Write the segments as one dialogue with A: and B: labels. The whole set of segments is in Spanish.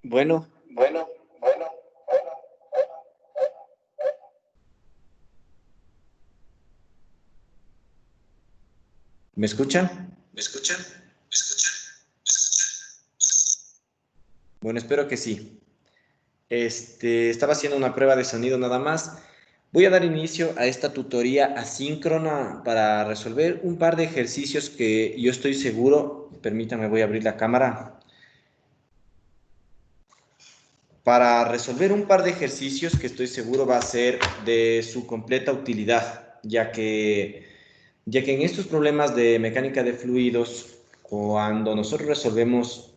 A: Bueno,
B: Bueno, bueno,
A: ¿me escuchan?
B: ¿me escuchan? ¿Me escuchan?
A: Bueno, espero que sí. Estaba haciendo una prueba de sonido nada más. Voy a dar inicio a esta tutoría asíncrona para resolver un par de ejercicios que yo estoy seguro, permítanme, voy a abrir la cámara, para resolver un par de ejercicios que estoy seguro va a ser de su completa utilidad, ya que en estos problemas de mecánica de fluidos, cuando nosotros resolvemos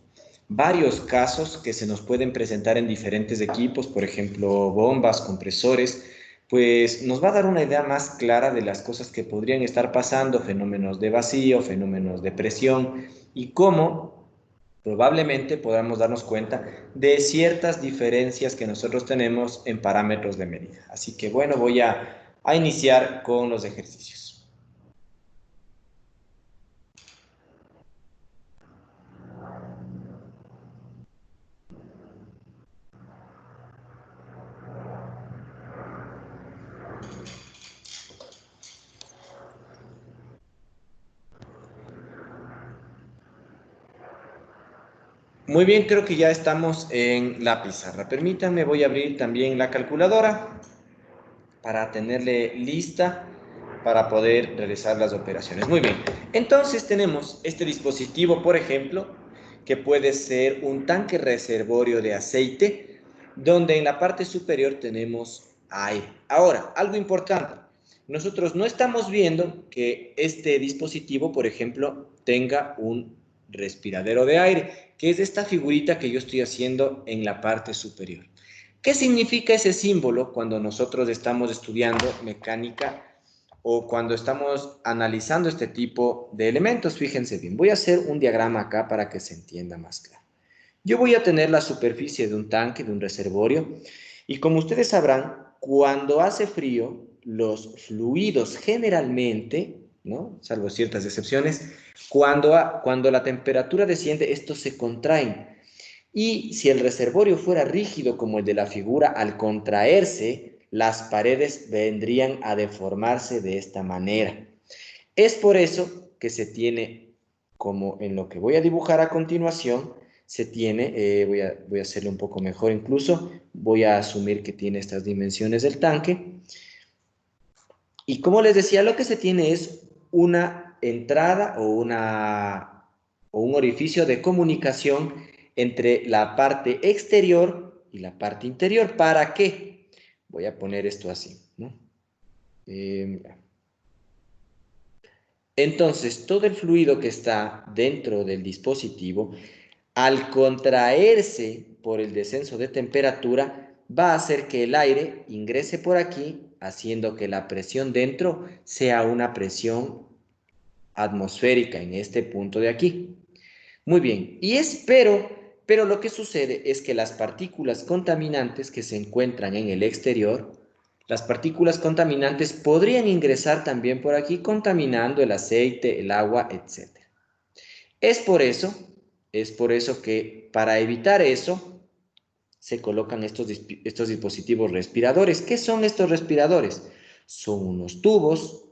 A: varios casos que se nos pueden presentar en diferentes equipos, por ejemplo, bombas, compresores, pues nos va a dar una idea más clara de las cosas que podrían estar pasando, fenómenos de vacío, fenómenos de presión y cómo probablemente podamos darnos cuenta de ciertas diferencias que nosotros tenemos en parámetros de medida. Así que bueno, voy a iniciar con los ejercicios. Muy bien, creo que ya estamos en la pizarra. Permítanme, voy a abrir también la calculadora para tenerle lista para poder realizar las operaciones. Muy bien, entonces tenemos este dispositivo, por ejemplo, que puede ser un tanque reservorio de aceite, donde en la parte superior tenemos aire. Ahora, algo importante, nosotros no estamos viendo que este dispositivo, por ejemplo, tenga un respiradero de aire, que es esta figurita que yo estoy haciendo en la parte superior. ¿Qué significa ese símbolo cuando nosotros estamos estudiando mecánica o cuando estamos analizando este tipo de elementos? Fíjense bien, voy a hacer un diagrama acá para que se entienda más claro. Yo voy a tener la superficie de un tanque, de un reservorio, y como ustedes sabrán, cuando hace frío, los fluidos generalmente, ¿no? Salvo ciertas excepciones, cuando la temperatura desciende, estos se contraen. Y si el reservorio fuera rígido como el de la figura, al contraerse, las paredes vendrían a deformarse de esta manera. Es por eso que se tiene, como en lo que voy a dibujar a continuación, se tiene, voy a hacerlo un poco mejor incluso, voy a asumir que tiene estas dimensiones del tanque. Y como les decía, lo que se tiene es una entrada o un orificio de comunicación entre la parte exterior y la parte interior. ¿Para qué? Voy a poner esto así, ¿no? Mira. Entonces, todo el fluido que está dentro del dispositivo, al contraerse por el descenso de temperatura, va a hacer que el aire ingrese por aquí, haciendo que la presión dentro sea una presión atmosférica en este punto de aquí. Muy bien, pero lo que sucede es que las partículas contaminantes que se encuentran en el exterior, las partículas contaminantes podrían ingresar también por aquí contaminando el aceite, el agua, etc. Es por eso, es por eso que para evitar eso se colocan estos dispositivos respiradores. ¿Qué son estos respiradores? Son unos tubos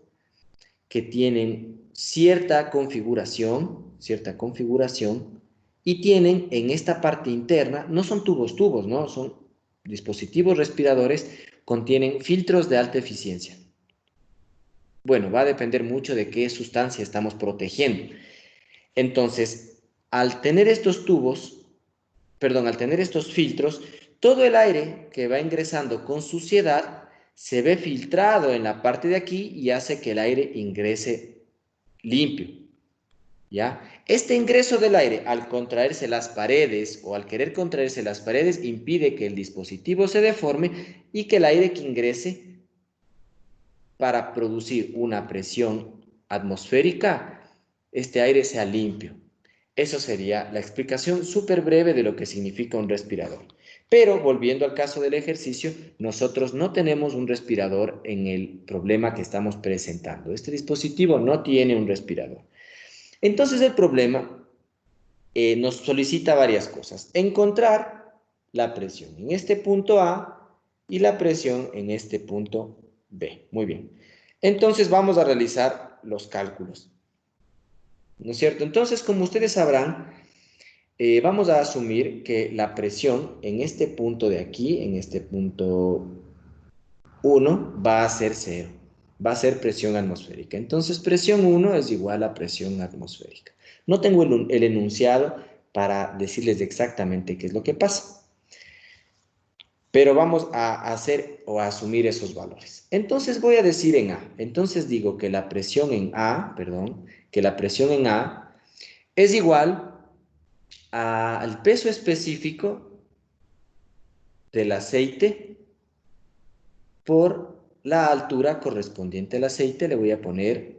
A: que tienen cierta configuración y tienen en esta parte interna, no son tubos, ¿no? Son dispositivos respiradores, contienen filtros de alta eficiencia. Bueno, va a depender mucho de qué sustancia estamos protegiendo. Entonces, al tener estos tubos, perdón, al tener estos filtros, todo el aire que va ingresando con suciedad se ve filtrado en la parte de aquí y hace que el aire ingrese limpio, ¿ya? Este ingreso del aire, al contraerse las paredes o al querer contraerse las paredes, impide que el dispositivo se deforme y que el aire que ingrese para producir una presión atmosférica, este aire sea limpio. Eso sería la explicación súper breve de lo que significa un respirador. Pero volviendo al caso del ejercicio, nosotros no tenemos un respirador en el problema que estamos presentando. Este dispositivo no tiene un respirador. Entonces el problema nos solicita varias cosas. Encontrar la presión en este punto A y la presión en este punto B. Muy bien. Entonces vamos a realizar los cálculos, ¿no es cierto? Entonces, como ustedes sabrán, vamos a asumir que la presión en este punto de aquí, en este punto 1, va a ser 0. Va a ser presión atmosférica. Entonces, presión 1 es igual a presión atmosférica. No tengo el enunciado para decirles exactamente qué es lo que pasa, pero vamos a hacer o a asumir esos valores. Entonces voy a decir en A. Entonces digo que la presión en A, perdón, que la presión en A es igual al peso específico del aceite por la altura correspondiente al aceite. Le voy a poner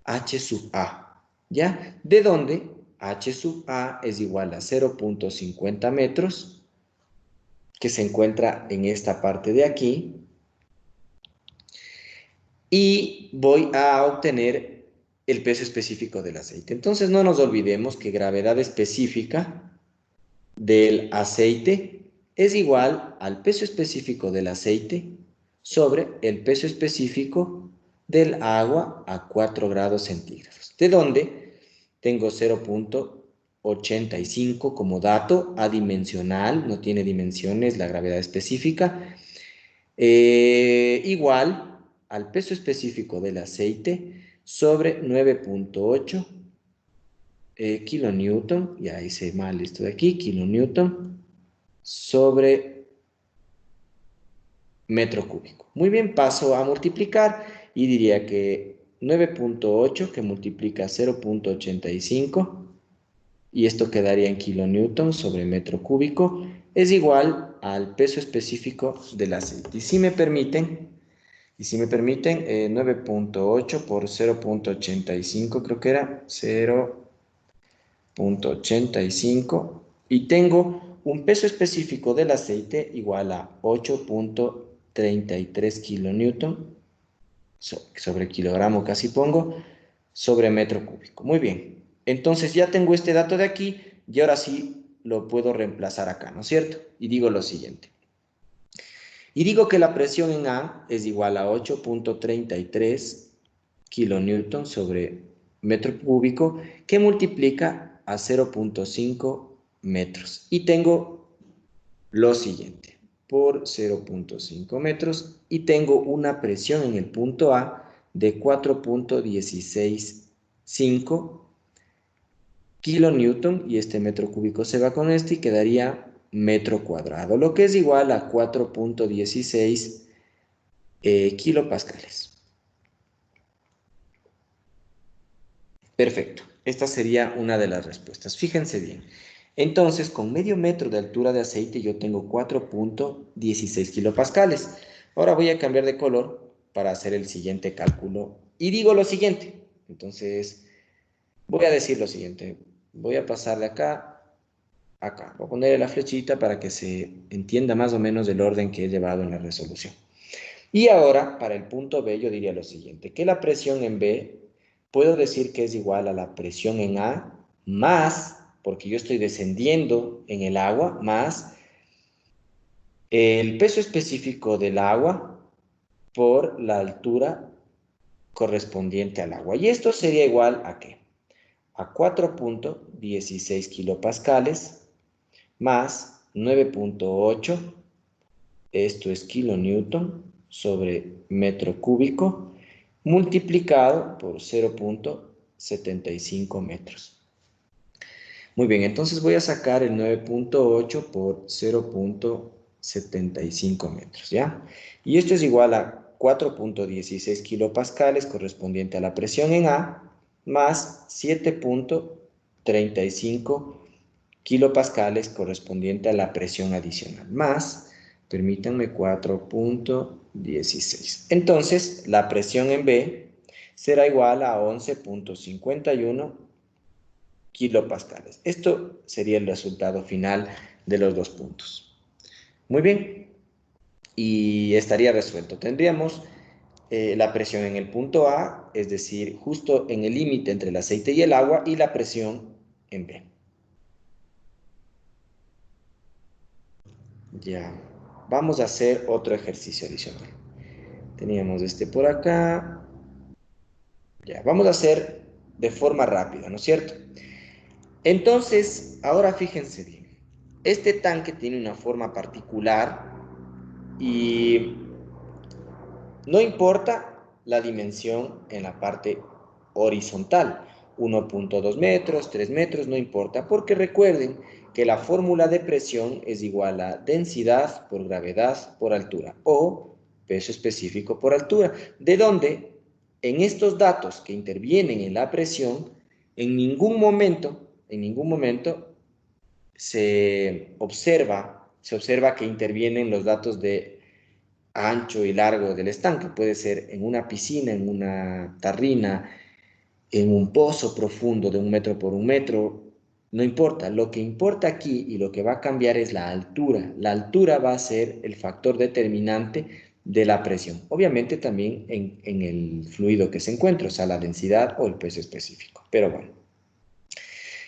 A: H sub A, ¿ya? De donde H sub A es igual a 0.50 metros, que se encuentra en esta parte de aquí, y voy a obtener el peso específico del aceite. Entonces no nos olvidemos que gravedad específica del aceite es igual al peso específico del aceite sobre el peso específico del agua a 4 grados centígrados, de donde tengo 0.85 como dato adimensional, no tiene dimensiones la gravedad específica, igual al peso específico del aceite sobre 9.8 kilonewton, ya hice mal esto de aquí, kilonewton sobre metro cúbico. Muy bien, paso a multiplicar y diría que 9.8 que multiplica 0.85 y esto quedaría en kilonewton sobre metro cúbico es igual al peso específico del aceite. Y si me permiten, 9.8 por 0.85 creo que era 0.85 y tengo un peso específico del aceite igual a 8.33 kilonewton sobre kilogramo casi pongo, sobre metro cúbico. Muy bien, entonces ya tengo este dato de aquí y ahora sí lo puedo reemplazar acá, ¿no es cierto? Y digo lo siguiente. Y digo que la presión en A es igual a 8.33 kilonewton sobre metro cúbico que multiplica a 0.5 metros. Y tengo lo siguiente, por 0.5 metros y tengo una presión en el punto A de 4.165 kilonewton y este metro cúbico se va con este y quedaría metro cuadrado, lo que es igual a 4.16 kilopascales. Perfecto, esta sería una de las respuestas. Fíjense bien. Entonces, con medio metro de altura de aceite yo tengo 4.16 kilopascales. Ahora voy a cambiar de color para hacer el siguiente cálculo. Y digo lo siguiente. Entonces, voy a decir lo siguiente. Voy a pasar de acá a acá. Voy a ponerle la flechita para que se entienda más o menos el orden que he llevado en la resolución. Y ahora, para el punto B, yo diría lo siguiente, que la presión en B, puedo decir que es igual a la presión en A, más, porque yo estoy descendiendo en el agua, más el peso específico del agua por la altura correspondiente al agua. Y esto sería igual a ¿qué? A 4.16 kilopascales más 9.8, esto es kilonewton sobre metro cúbico, multiplicado por 0.75 metros. Muy bien, entonces voy a sacar el 9.8 por 0.75 metros, ¿ya? Y esto es igual a 4.16 kilopascales correspondiente a la presión en A, más 7.35 kilopascales correspondiente a la presión adicional, más, permítanme, 4.16. Entonces, la presión en B será igual a 11.51 kilopascales. Esto sería el resultado final de los dos puntos. Muy bien, y estaría resuelto. Tendríamos la presión en el punto A, es decir, justo en el límite entre el aceite y el agua, y la presión en B. Ya. Vamos a hacer otro ejercicio adicional. Teníamos este por acá. Ya, vamos a hacer de forma rápida, ¿no es cierto? Entonces, ahora fíjense bien. Este tanque tiene una forma particular y no importa la dimensión en la parte horizontal. 1.2 metros, 3 metros, no importa, porque recuerden que la fórmula de presión es igual a densidad por gravedad por altura o peso específico por altura, de donde en estos datos que intervienen en la presión, en ningún momento se observa que intervienen los datos de ancho y largo del estanque. Puede ser en una piscina, en una tarrina, en un pozo profundo de 1 metro por 1 metro. No importa. Lo que importa aquí y lo que va a cambiar es la altura. La altura va a ser el factor determinante de la presión. Obviamente también en el fluido que se encuentra, o sea, la densidad o el peso específico. Pero bueno.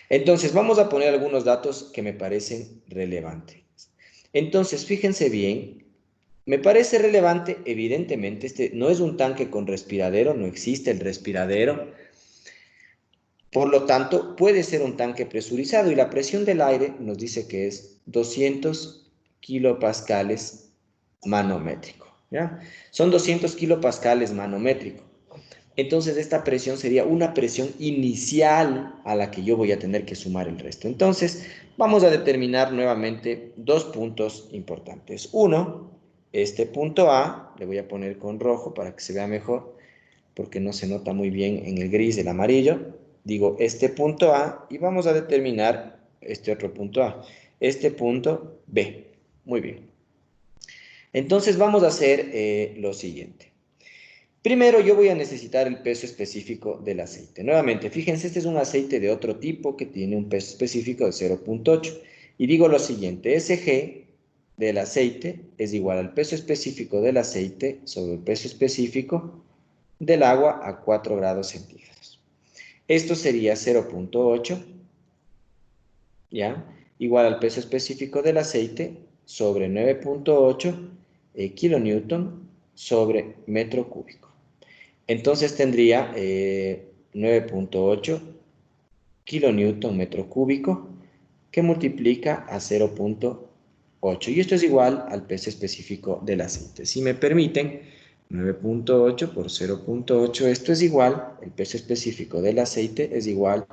A: Entonces, vamos a poner algunos datos que me parecen relevantes. Entonces, fíjense bien, me parece relevante, evidentemente, este no es un tanque con respiradero, no existe el respiradero, por lo tanto, puede ser un tanque presurizado y la presión del aire nos dice que es 200 kilopascales manométrico, ¿ya? Son 200 kilopascales manométrico. Entonces esta presión sería una presión inicial a la que yo voy a tener que sumar el resto. Entonces vamos a determinar nuevamente dos puntos importantes. Uno, este punto A, le voy a poner con rojo para que se vea mejor, porque no se nota muy bien en el gris, el amarillo. Digo este punto A y vamos a determinar este otro punto A. Este punto B. Muy bien. Entonces vamos a hacer lo siguiente. Primero yo voy a necesitar el peso específico del aceite. Nuevamente, fíjense, este es un aceite de otro tipo que tiene un peso específico de 0.8. Y digo lo siguiente, SG del aceite es igual al peso específico del aceite sobre el peso específico del agua a 4 grados centígrados. Esto sería 0.8, ¿ya? Igual al peso específico del aceite sobre 9.8 kilonewton sobre metro cúbico. Entonces tendría 9.8 kilonewton metro cúbico que multiplica a 0.8. Y esto es igual al peso específico del aceite. Si me permiten, 9.8 por 0.8, esto es igual, el peso específico del aceite es igual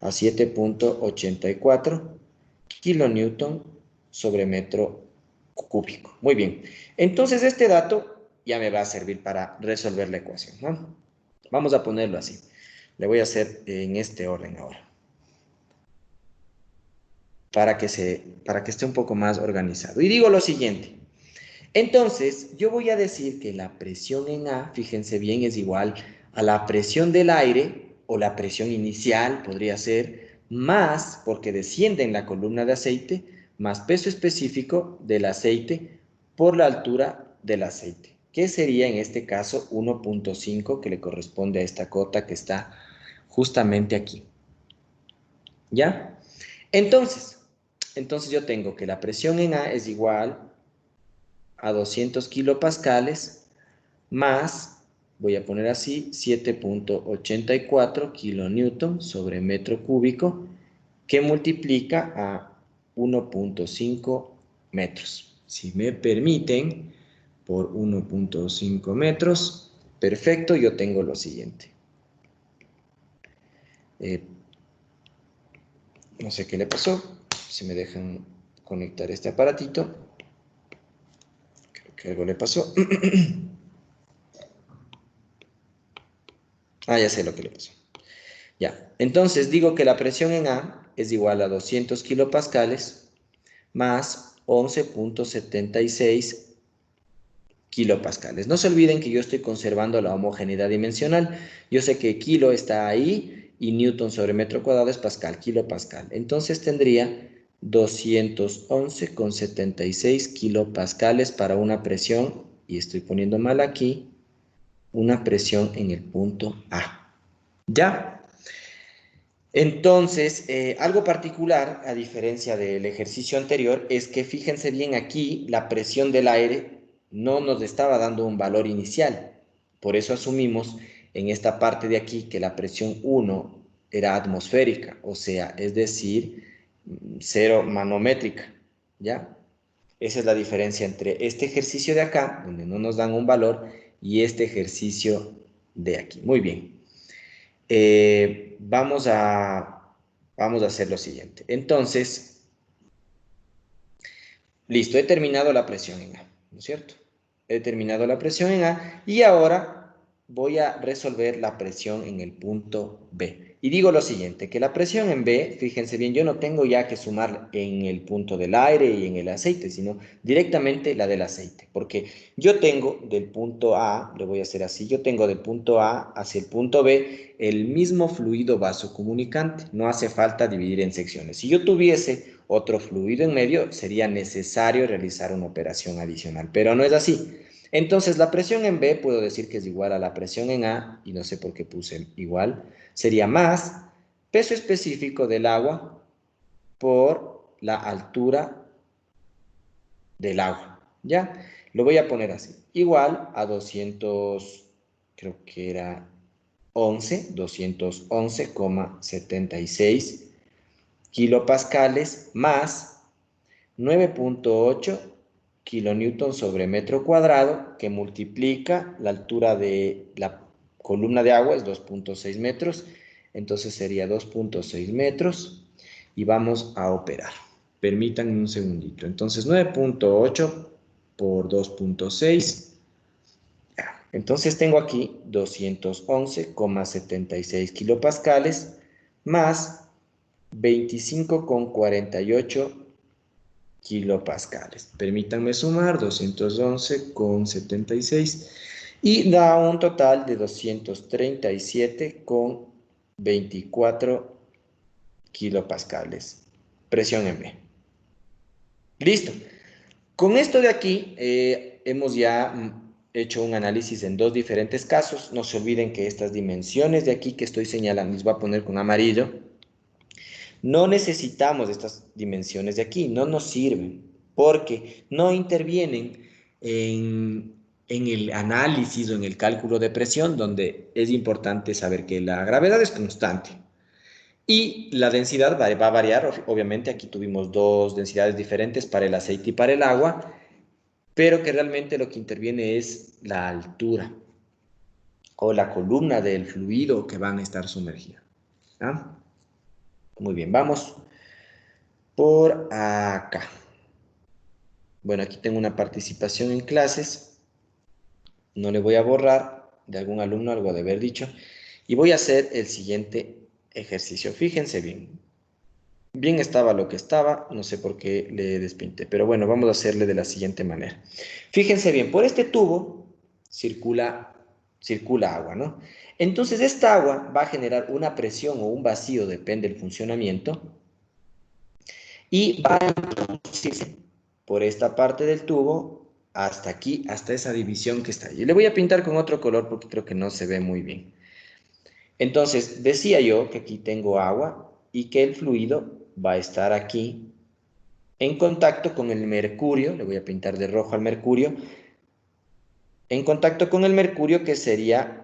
A: a 7.84 kilonewton sobre metro cúbico. Muy bien. Entonces este dato ya me va a servir para resolver la ecuación, ¿no? Vamos a ponerlo así. Le voy a hacer en este orden ahora. Para que esté un poco más organizado. Y digo lo siguiente. Entonces, yo voy a decir que la presión en A, fíjense bien, es igual a la presión del aire, o la presión inicial podría ser, más, porque desciende en la columna de aceite, más peso específico del aceite por la altura del aceite, que sería en este caso 1.5, que le corresponde a esta cota que está justamente aquí. ¿Ya? Entonces, yo tengo que la presión en A es igual a 200 kilopascales más, voy a poner así, 7.84 kilonewton sobre metro cúbico, que multiplica a 1.5 metros. Si me permiten, por 1.5 metros, perfecto, yo tengo lo siguiente. No sé qué le pasó, si me dejan conectar este aparatito. Creo que algo le pasó. Ah, ya sé lo que le pasó. Ya, entonces digo que la presión en A es igual a 200 kilopascales más 11.76 kilopascales. No se olviden que yo estoy conservando la homogeneidad dimensional. Yo sé que kilo está ahí y newton sobre metro cuadrado es pascal, kilopascal. Entonces tendría 211,76 kilopascales para una presión, y estoy poniendo mal aquí, una presión en el punto A. ¿Ya? Entonces, algo particular, a diferencia del ejercicio anterior, es que fíjense bien aquí, la presión del aire no nos estaba dando un valor inicial. Por eso asumimos en esta parte de aquí que la presión 1 era atmosférica, o sea, es decir, 0 manométrica, ¿ya? Esa es la diferencia entre este ejercicio de acá, donde no nos dan un valor, y este ejercicio de aquí. Muy bien. Vamos a hacer lo siguiente. Entonces, listo, he terminado la presión en A, ¿no es cierto? He terminado la presión en A y ahora voy a resolver la presión en el punto B. Y digo lo siguiente, que la presión en B, fíjense bien, yo no tengo ya que sumar en el punto del aire y en el aceite, sino directamente la del aceite, porque yo tengo del punto A, le voy a hacer así, yo tengo del punto A hacia el punto B el mismo fluido vasocomunicante, no hace falta dividir en secciones. Si yo tuviese otro fluido en medio, sería necesario realizar una operación adicional, pero no es así. Entonces, la presión en B puedo decir que es igual a la presión en A, y no sé por qué puse igual, sería más peso específico del agua por la altura del agua, ¿ya? Lo voy a poner así, igual a 200, creo que era 211,76 kilopascales más 9,8 kilonewton sobre metro cuadrado, que multiplica la altura de la columna de agua, es 2,6 metros, entonces sería 2,6 metros, y vamos a operar. Permítanme un segundito. Entonces 9,8 por 2,6. Entonces tengo aquí 211,76 kilopascales más 25,48 kilopascales. Permítanme sumar 211,76 y da un total de 237,24 kilopascales. Presión en B. Listo. Con esto de aquí hemos ya hecho un análisis en dos diferentes casos. No se olviden que estas dimensiones de aquí que estoy señalando, les voy a poner con amarillo, no necesitamos estas dimensiones de aquí, no nos sirven, porque no intervienen en el análisis o en el cálculo de presión, donde es importante saber que la gravedad es constante. Y la densidad va a variar, obviamente aquí tuvimos dos densidades diferentes para el aceite y para el agua, pero que realmente lo que interviene es la altura o la columna del fluido que van a estar sumergidos. ¿Ah? Muy bien, vamos por acá. Bueno, aquí tengo una participación en clases, no le voy a borrar, de algún alumno algo de haber dicho, y voy a hacer el siguiente ejercicio. Fíjense bien. Bien estaba lo que estaba, no sé por qué le despinté, pero bueno, vamos a hacerle de la siguiente manera. Fíjense bien, por este tubo circula agua, ¿no? Entonces esta agua va a generar una presión o un vacío, depende del funcionamiento, y va a introducirse por esta parte del tubo hasta aquí, hasta esa división que está allí. Le voy a pintar con otro color porque creo que no se ve muy bien. Entonces, decía yo que aquí tengo agua y que el fluido va a estar aquí en contacto con el mercurio, le voy a pintar de rojo al mercurio, en contacto con el mercurio, que sería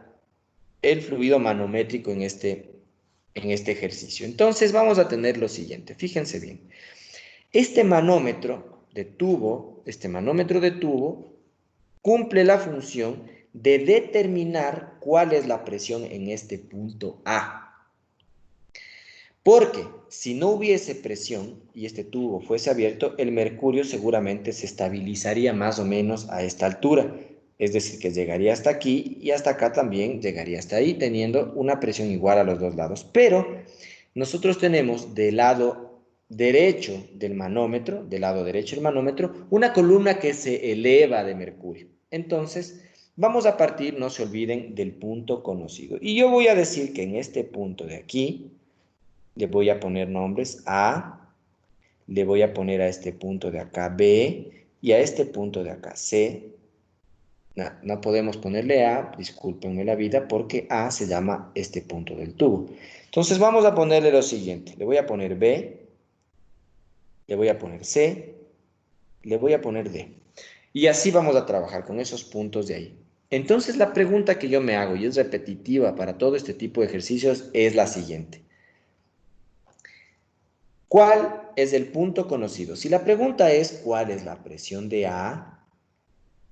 A: el fluido manométrico en este ejercicio. Entonces vamos a tener lo siguiente, fíjense bien. Este manómetro de tubo cumple la función de determinar cuál es la presión en este punto A. Porque si no hubiese presión y este tubo fuese abierto, el mercurio seguramente se estabilizaría más o menos a esta altura. Es decir, que llegaría hasta aquí y hasta acá también llegaría hasta ahí, teniendo una presión igual a los dos lados. Pero nosotros tenemos del lado derecho del manómetro, una columna que se eleva de mercurio. Entonces, vamos a partir, no se olviden, del punto conocido. Y yo voy a decir que en este punto de aquí, le voy a poner nombres A, le voy a poner a este punto de acá B, y a este punto de acá C, No, no podemos ponerle A, discúlpenme la vida, porque A se llama este punto del tubo. Entonces vamos a ponerle lo siguiente. Le voy a poner B, le voy a poner C, le voy a poner D. Y así vamos a trabajar con esos puntos de ahí. Entonces la pregunta que yo me hago, y es repetitiva para todo este tipo de ejercicios, es la siguiente. ¿Cuál es el punto conocido? Si la pregunta es ¿cuál es la presión de A?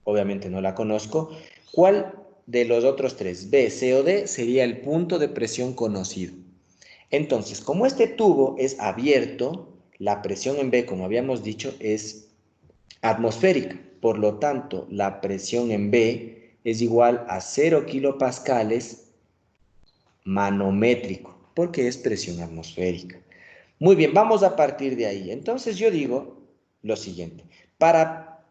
A: Obviamente no la conozco. ¿Cuál de los otros tres, B, C o D, sería el punto de presión conocido? Entonces, como este tubo es abierto, la presión en B, como habíamos dicho, es atmosférica. Por lo tanto, la presión en B es igual a 0 kilopascales manométrico, porque es presión atmosférica. Muy bien, vamos a partir de ahí. Entonces yo digo lo siguiente, para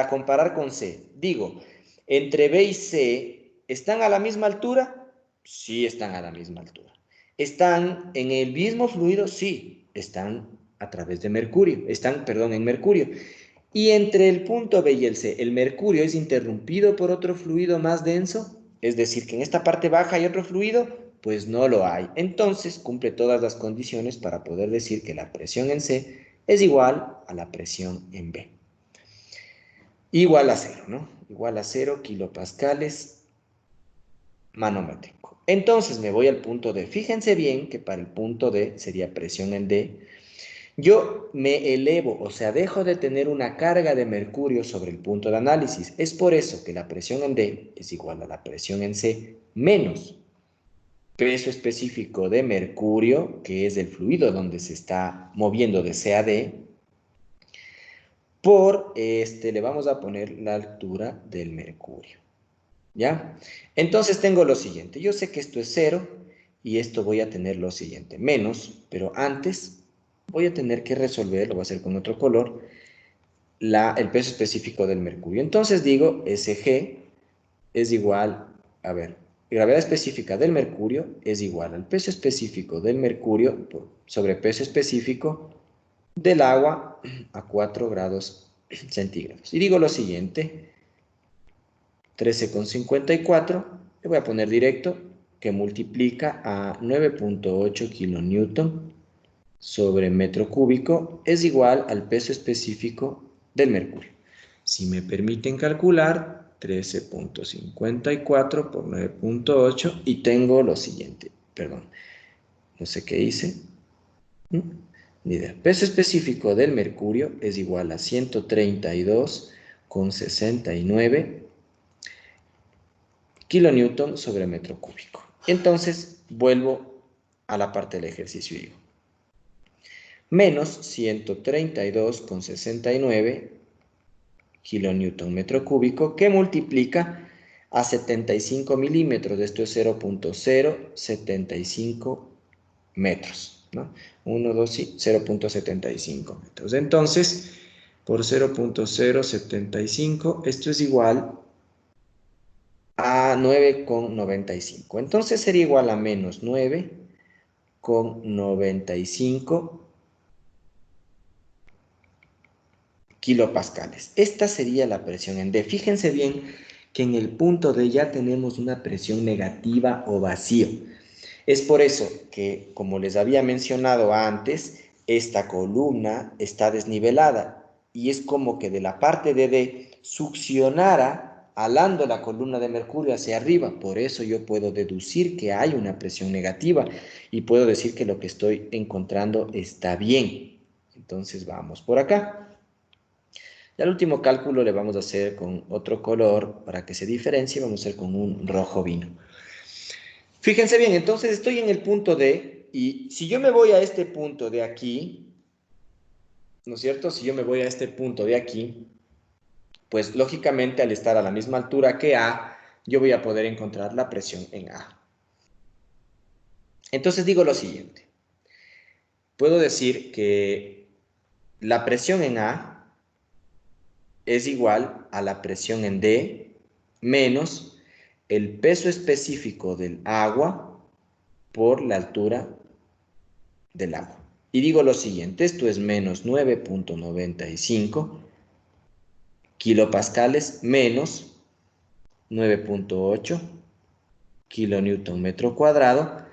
A: comparar con C, digo, entre B y C, ¿están a la misma altura? Sí, están a la misma altura. ¿Están en el mismo fluido? Sí, están a través de mercurio, están, perdón, en mercurio. Y entre el punto B y el C, ¿el mercurio es interrumpido por otro fluido más denso? Es decir, que en esta parte baja hay otro fluido, pues no lo hay. Entonces cumple todas las condiciones para poder decir que la presión en C es igual a la presión en B. Igual a cero, ¿no? Igual a 0 kilopascales manométrico. Entonces me voy al punto D. Fíjense bien que para el punto D sería presión en D. Yo me elevo, o sea, dejo de tener una carga de mercurio sobre el punto de análisis. Es por eso que la presión en D es igual a la presión en C menos peso específico de mercurio, que es el fluido donde se está moviendo de C a D, por le vamos a poner la altura del mercurio. ¿Ya? Entonces tengo lo siguiente. Yo sé que esto es cero y esto voy a tener lo siguiente. Menos, pero antes voy a tener que resolver, lo voy a hacer con otro color, el peso específico del mercurio. Entonces digo, SG es igual, a ver, gravedad específica del mercurio es igual al peso específico del mercurio sobre peso específico del agua a 4 grados centígrados. Y digo lo siguiente, 13,54, le voy a poner directo, que multiplica a 9,8 kilonewton sobre metro cúbico es igual al peso específico del mercurio. Si me permiten calcular, 13,54 por 9,8 y tengo lo siguiente, perdón, no sé qué hice. Ni idea. Peso específico del mercurio es igual a 132,69 kilonewton sobre metro cúbico. Entonces, vuelvo a la parte del ejercicio y digo, menos 132,69 kilonewton metro cúbico, que multiplica a 75 milímetros, esto es 0,075 metros, ¿no? 1, 2 y 0,75 metros. Entonces, por 0,075, esto es igual a 9,95. Entonces sería igual a menos 9,95 kilopascales. Esta sería la presión en D. Fíjense bien que en el punto D ya tenemos una presión negativa o vacío. Es por eso que, como les había mencionado antes, esta columna está desnivelada y es como que de la parte de D succionara alando la columna de mercurio hacia arriba. Por eso yo puedo deducir que hay una presión negativa y puedo decir que lo que estoy encontrando está bien. Entonces vamos por acá. Y al último cálculo le vamos a hacer con otro color para que se diferencie, vamos a hacer con un rojo vino. Fíjense bien, entonces estoy en el punto D y si yo me voy a este punto de aquí, ¿no es cierto? Si yo me voy a este punto de aquí, pues lógicamente al estar a la misma altura que A, yo voy a poder encontrar la presión en A. Entonces digo lo siguiente, puedo decir que la presión en A es igual a la presión en D menos el peso específico del agua por la altura del agua. Y digo lo siguiente, esto es menos 9,95 kilopascales menos 9.8 kilonewton metro cuadrado,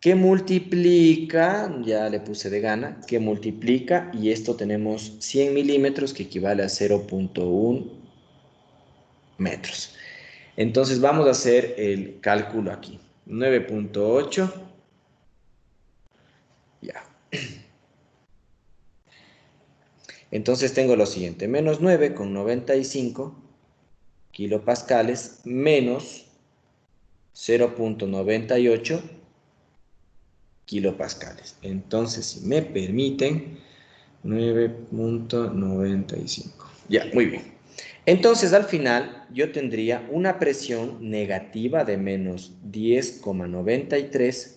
A: que multiplica, ya le puse de gana, que multiplica, y esto tenemos 100 milímetros, que equivale a 0.1 metros. Entonces vamos a hacer el cálculo aquí. 9.8, ya. Entonces tengo lo siguiente, menos 9,95 kilopascales menos 0.98 kilopascales. Entonces, si me permiten, 9.95. Ya, muy bien. Entonces, al final, yo tendría una presión negativa de menos 10,93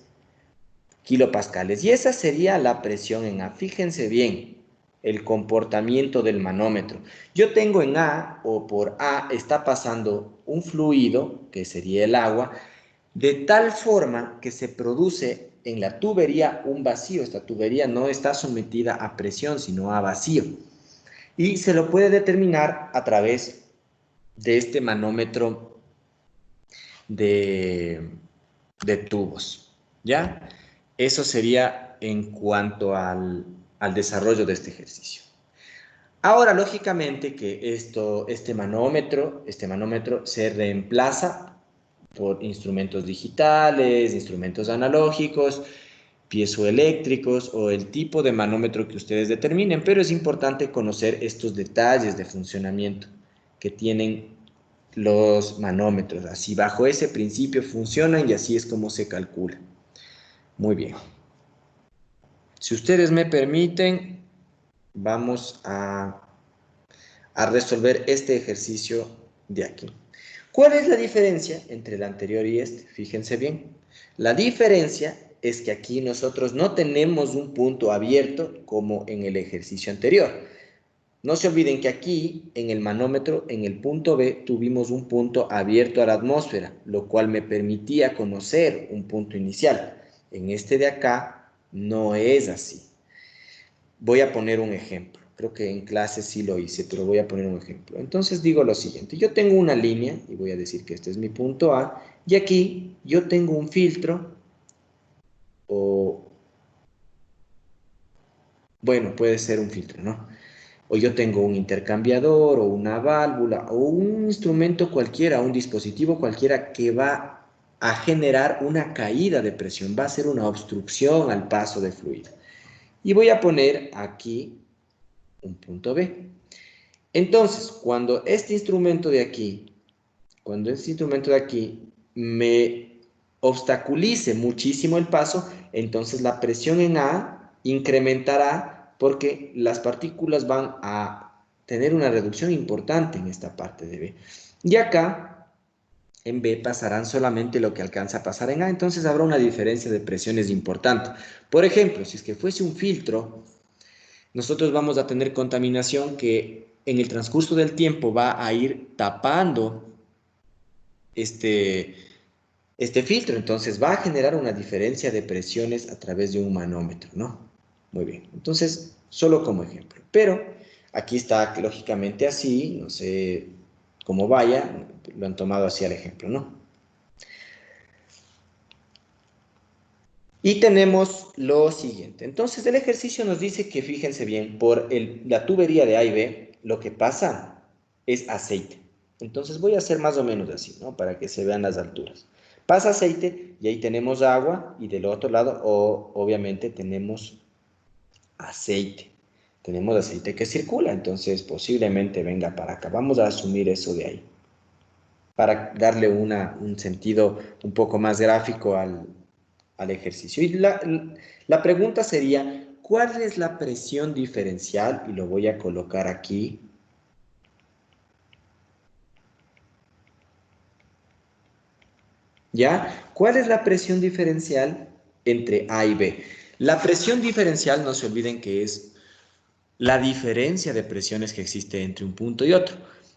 A: kilopascales. Y esa sería la presión en A. Fíjense bien el comportamiento del manómetro. Yo tengo en A, o por A, está pasando un fluido, que sería el agua, de tal forma que se produce en la tubería un vacío. Esta tubería no está sometida a presión, sino a vacío. Y se lo puede determinar a través de este manómetro de, de tubos. ¿Ya? Eso sería en cuanto al desarrollo de este ejercicio. Ahora, lógicamente que este manómetro se reemplaza por instrumentos digitales, instrumentos analógicos, piezoeléctricos o el tipo de manómetro que ustedes determinen, pero es importante conocer estos detalles de funcionamiento que tienen los manómetros. Así, bajo ese principio funcionan y así es como se calcula. Muy bien. Si ustedes me permiten, vamos a resolver este ejercicio de aquí. ¿Cuál es la diferencia entre el anterior y este? Fíjense bien. La diferencia es que aquí nosotros no tenemos un punto abierto como en el ejercicio anterior. No se olviden que aquí, en el manómetro, en el punto B, tuvimos un punto abierto a la atmósfera, lo cual me permitía conocer un punto inicial. En este de acá no es así. Voy a poner un ejemplo. Creo que en clase sí lo hice, pero voy a poner un ejemplo. Entonces digo lo siguiente. Yo tengo una línea, y voy a decir que este es mi punto A, y aquí yo tengo un filtro, o, bueno, puede ser un filtro, ¿no? O yo tengo un intercambiador, o una válvula, o un instrumento cualquiera, un dispositivo cualquiera que va a generar una caída de presión, va a ser una obstrucción al paso de fluido. Y voy a poner aquí un punto B. Entonces, cuando este instrumento de aquí me obstaculice muchísimo el paso, entonces la presión en A incrementará porque las partículas van a tener una reducción importante en esta parte de B. Y acá, en B, pasarán solamente lo que alcanza a pasar en A, entonces habrá una diferencia de presiones importante. Por ejemplo, si es que fuese un filtro, nosotros vamos a tener contaminación que en el transcurso del tiempo va a ir tapando este, este filtro, entonces va a generar una diferencia de presiones a través de un manómetro, ¿no? Muy bien, entonces, solo como ejemplo. Pero aquí está lógicamente así, no sé cómo vaya, lo han tomado así al ejemplo, ¿no? Y tenemos lo siguiente. Entonces, el ejercicio nos dice que, fíjense bien, por la tubería de A y B, lo que pasa es aceite. Entonces, voy a hacer más o menos así, ¿no? Para que se vean las alturas. Pasa aceite y ahí tenemos agua y del otro lado, obviamente, tenemos aceite. Tenemos aceite que circula, entonces posiblemente venga para acá. Vamos a asumir eso de ahí, para darle un sentido un poco más gráfico al ejercicio. Y la pregunta sería, ¿cuál es la presión diferencial? Y lo voy a colocar aquí. ¿Ya? ¿Cuál es la presión diferencial entre A y B? La presión diferencial, no se olviden que es la diferencia de presiones que existe entre un punto y otro,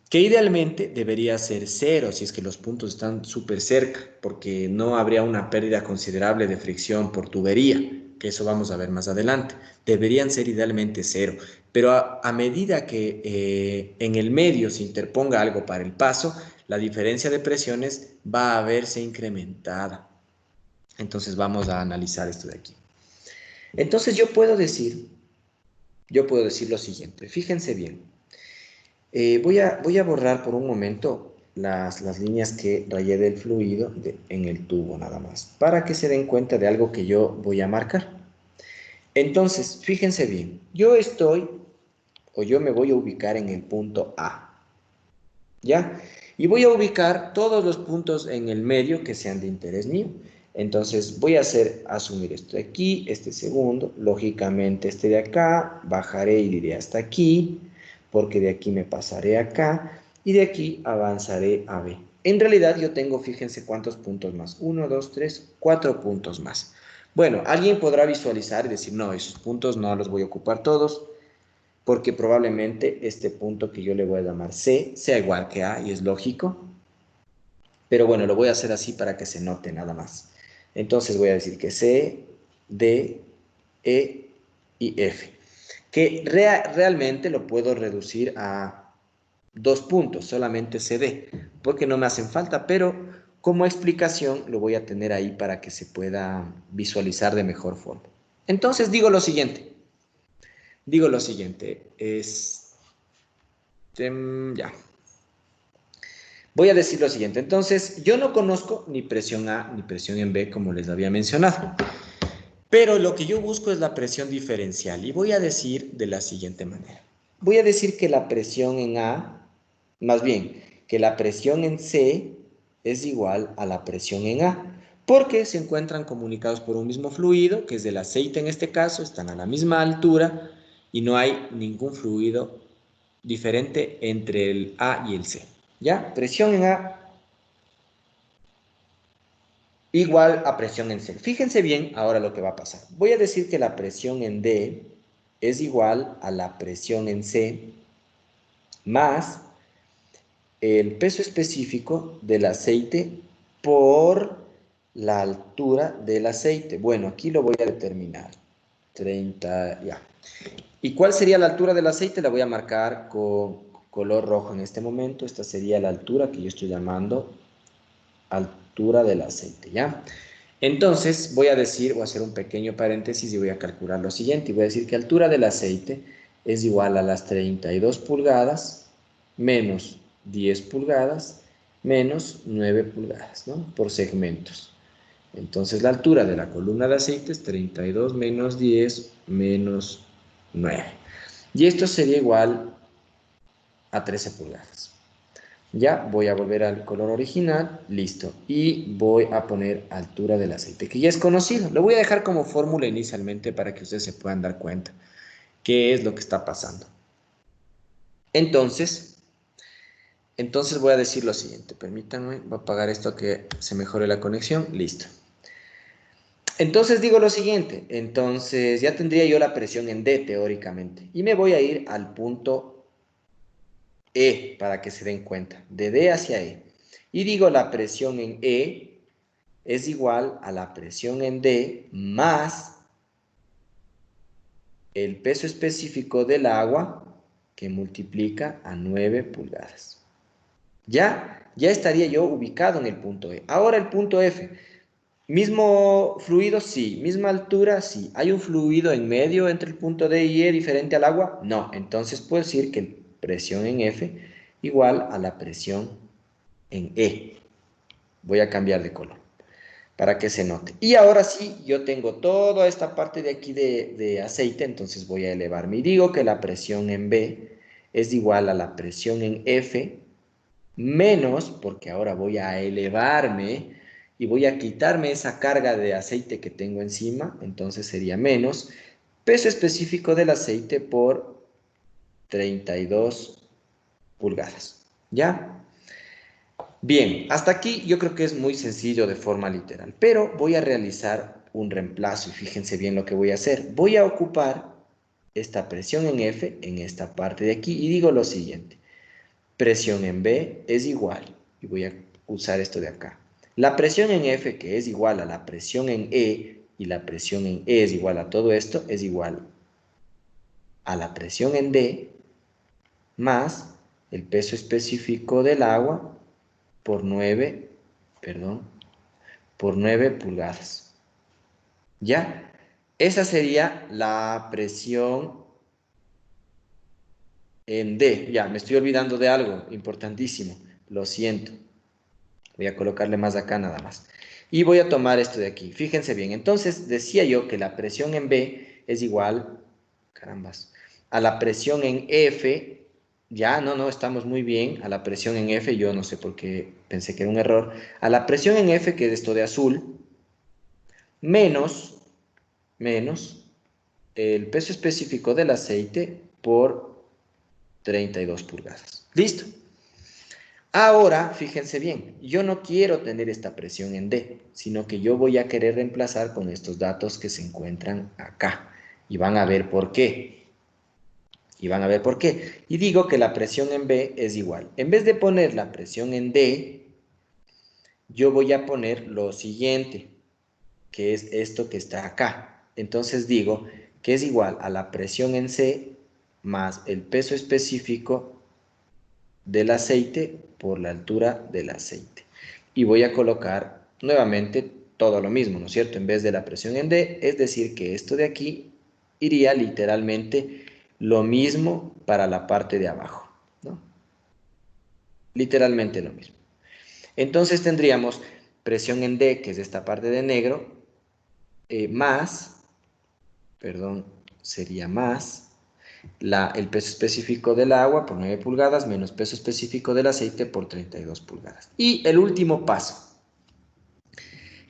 A: que idealmente debería ser cero si es que los puntos están súper cerca, porque no habría una pérdida considerable de fricción por tubería, que eso vamos a ver más adelante. Deberían ser idealmente cero, pero a medida que en el medio se interponga algo para el paso, la diferencia de presiones va a verse incrementada. Entonces vamos a analizar esto de aquí. Entonces yo puedo decir lo siguiente, fíjense bien. Voy a borrar por un momento las líneas que rayé del fluido en el tubo nada más, para que se den cuenta de algo que yo voy a marcar. Entonces, fíjense bien, yo me voy a ubicar en el punto A, ¿ya? Y voy a ubicar todos los puntos en el medio que sean de interés mío. Entonces voy a asumir esto de aquí, este segundo, lógicamente este de acá, bajaré y iré hasta aquí, porque de aquí me pasaré acá, y de aquí avanzaré a B. En realidad yo tengo, fíjense cuántos puntos más, 1, 2, 3, 4 puntos más. Bueno, alguien podrá visualizar y decir, no, esos puntos no los voy a ocupar todos, porque probablemente este punto que yo le voy a llamar C sea igual que A, y es lógico, pero bueno, lo voy a hacer así para que se note nada más. Entonces voy a decir que C, D, E y F, que realmente lo puedo reducir a 2 puntos, solamente CD, porque no me hacen falta, pero como explicación lo voy a tener ahí para que se pueda visualizar de mejor forma. Entonces digo lo siguiente, ya. Voy a decir lo siguiente, entonces yo no conozco ni presión A ni presión en B como les había mencionado, pero lo que yo busco es la presión diferencial y voy a decir de la siguiente manera. Voy a decir que la presión en A, más bien, que la presión en C es igual a la presión en A, porque se encuentran comunicados por un mismo fluido, que es del aceite en este caso, están a la misma altura y no hay ningún fluido diferente entre el A y el C. ¿Ya? Presión en A igual a presión en C. Fíjense bien ahora lo que va a pasar. Voy a decir que la presión en D es igual a la presión en C más el peso específico del aceite por la altura del aceite. Bueno, aquí lo voy a determinar. 30, ya. ¿Y cuál sería la altura del aceite? La voy a marcar con color rojo en este momento. Esta sería la altura que yo estoy llamando altura del aceite, ¿ya? Entonces voy a hacer un pequeño paréntesis y voy a calcular lo siguiente. Y voy a decir que altura del aceite es igual a las 32 pulgadas menos 10 pulgadas menos 9 pulgadas, ¿no? Por segmentos. Entonces la altura de la columna de aceite es 32 menos 10 menos 9. Y esto sería igual a 13 pulgadas. Ya voy a volver al color original, listo. Y voy a poner altura del aceite, que ya es conocido. Lo voy a dejar como fórmula inicialmente para que ustedes se puedan dar cuenta qué es lo que está pasando. Entonces voy a decir lo siguiente. Permítanme, voy a apagar esto que se mejore la conexión. Listo. Entonces digo lo siguiente. Entonces ya tendría yo la presión en D teóricamente. Y me voy a ir al punto E para que se den cuenta. De D hacia E. Y digo la presión en E es igual a la presión en D más el peso específico del agua que multiplica a 9 pulgadas. Ya estaría yo ubicado en el punto E. Ahora el punto F. Mismo fluido, sí. Misma altura, sí. ¿Hay un fluido en medio entre el punto D y E diferente al agua? No. Entonces puedo decir que presión en F igual a la presión en E. Voy a cambiar de color para que se note. Y ahora sí, yo tengo toda esta parte de aquí de aceite, entonces voy a elevarme. Y digo que la presión en B es igual a la presión en F menos, porque ahora voy a elevarme y voy a quitarme esa carga de aceite que tengo encima, entonces sería menos peso específico del aceite por 32 pulgadas. ¿Ya? Bien, hasta aquí yo creo que es muy sencillo de forma literal, pero voy a realizar un reemplazo y fíjense bien lo que voy a hacer. Voy a ocupar esta presión en F en esta parte de aquí y digo lo siguiente. Presión en B es igual, y voy a usar esto de acá. La presión en F, que es igual a la presión en E, y la presión en E es igual a todo esto, es igual a la presión en D más el peso específico del agua por 9, perdón, por 9 pulgadas. ¿Ya? Esa sería la presión en D. Ya, me estoy olvidando de algo importantísimo. Lo siento. Voy a colocarle más acá nada más. Y voy a tomar esto de aquí. Fíjense bien. Entonces, decía yo que la presión en B es igual, carambas, a la presión en F. Ya, no, estamos muy bien. A la presión en F, yo no sé por qué pensé que era un error. A la presión en F, que es esto de azul, menos el peso específico del aceite por 32 pulgadas. ¿Listo? Ahora, fíjense bien, yo no quiero tener esta presión en D, sino que yo voy a querer reemplazar con estos datos que se encuentran acá. Y van a ver por qué. Y van a ver por qué. Y digo que la presión en B es igual. En vez de poner la presión en D, yo voy a poner lo siguiente, que es esto que está acá. Entonces digo que es igual a la presión en C más el peso específico del aceite por la altura del aceite. Y voy a colocar nuevamente todo lo mismo, ¿no es cierto? En vez de la presión en D, es decir, que esto de aquí iría literalmente lo mismo para la parte de abajo, ¿no? Literalmente lo mismo. Entonces tendríamos presión en D, que es esta parte de negro, más, perdón, sería más el peso específico del agua por 9 pulgadas menos peso específico del aceite por 32 pulgadas. Y el último paso.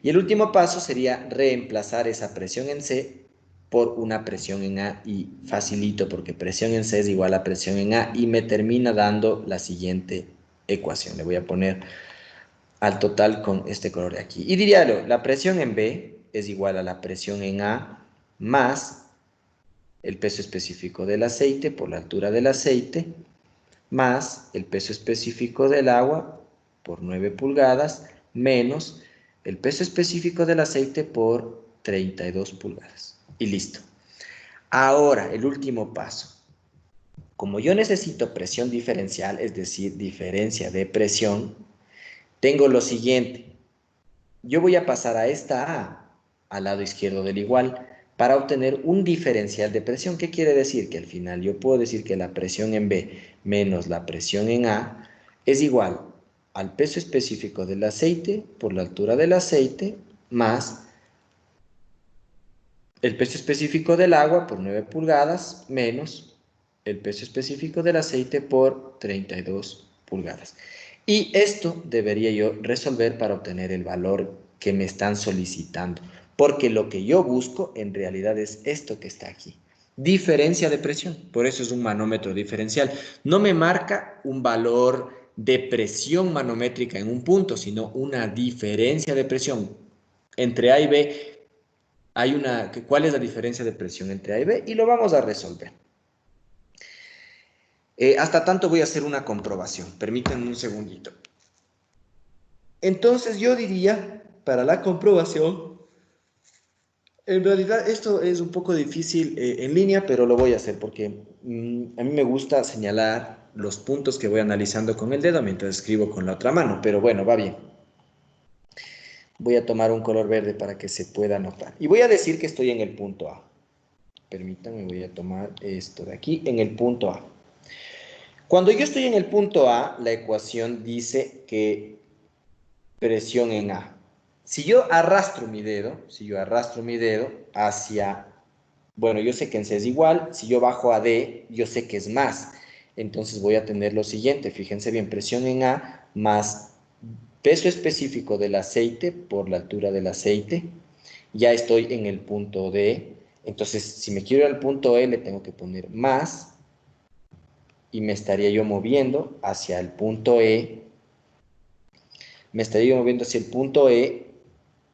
A: Y el último paso sería reemplazar esa presión en C por una presión en A y facilito porque presión en C es igual a presión en A y me termina dando la siguiente ecuación. Le voy a poner al total con este color de aquí. Y diría, la presión en B es igual a la presión en A más el peso específico del aceite por la altura del aceite más el peso específico del agua por 9 pulgadas menos el peso específico del aceite por 32 pulgadas. Y listo. Ahora, el último paso. Como yo necesito presión diferencial, es decir, diferencia de presión, tengo lo siguiente. Yo voy a pasar a esta A al lado izquierdo del igual para obtener un diferencial de presión. ¿Qué quiere decir? Que al final yo puedo decir que la presión en B menos la presión en A es igual al peso específico del aceite por la altura del aceite más el peso específico del agua por 9 pulgadas menos el peso específico del aceite por 32 pulgadas. Y esto debería yo resolver para obtener el valor que me están solicitando. Porque lo que yo busco en realidad es esto que está aquí. Diferencia de presión. Por eso es un manómetro diferencial. No me marca un valor de presión manométrica en un punto, sino una diferencia de presión entre A y B. ¿Cuál es la diferencia de presión entre A y B? Y lo vamos a resolver. Hasta tanto voy a hacer una comprobación. Permítanme un segundito. Entonces yo diría, para la comprobación, en realidad esto es un poco difícil en línea, pero lo voy a hacer porque a mí me gusta señalar los puntos que voy analizando con el dedo mientras escribo con la otra mano, pero bueno, va bien. Voy a tomar un color verde para que se pueda notar. Y voy a decir que estoy en el punto A. Permítanme, voy a tomar esto de aquí, en el punto A. Cuando yo estoy en el punto A, la ecuación dice que presión en A. Si yo arrastro mi dedo hacia, bueno, yo sé que en C es igual, si yo bajo a D, yo sé que es más. Entonces voy a tener lo siguiente, fíjense bien, presión en A más peso específico del aceite por la altura del aceite. Ya estoy en el punto D. Entonces, si me quiero ir al punto E, le tengo que poner más y me estaría yo moviendo hacia el punto E. Me estaría yo moviendo hacia el punto E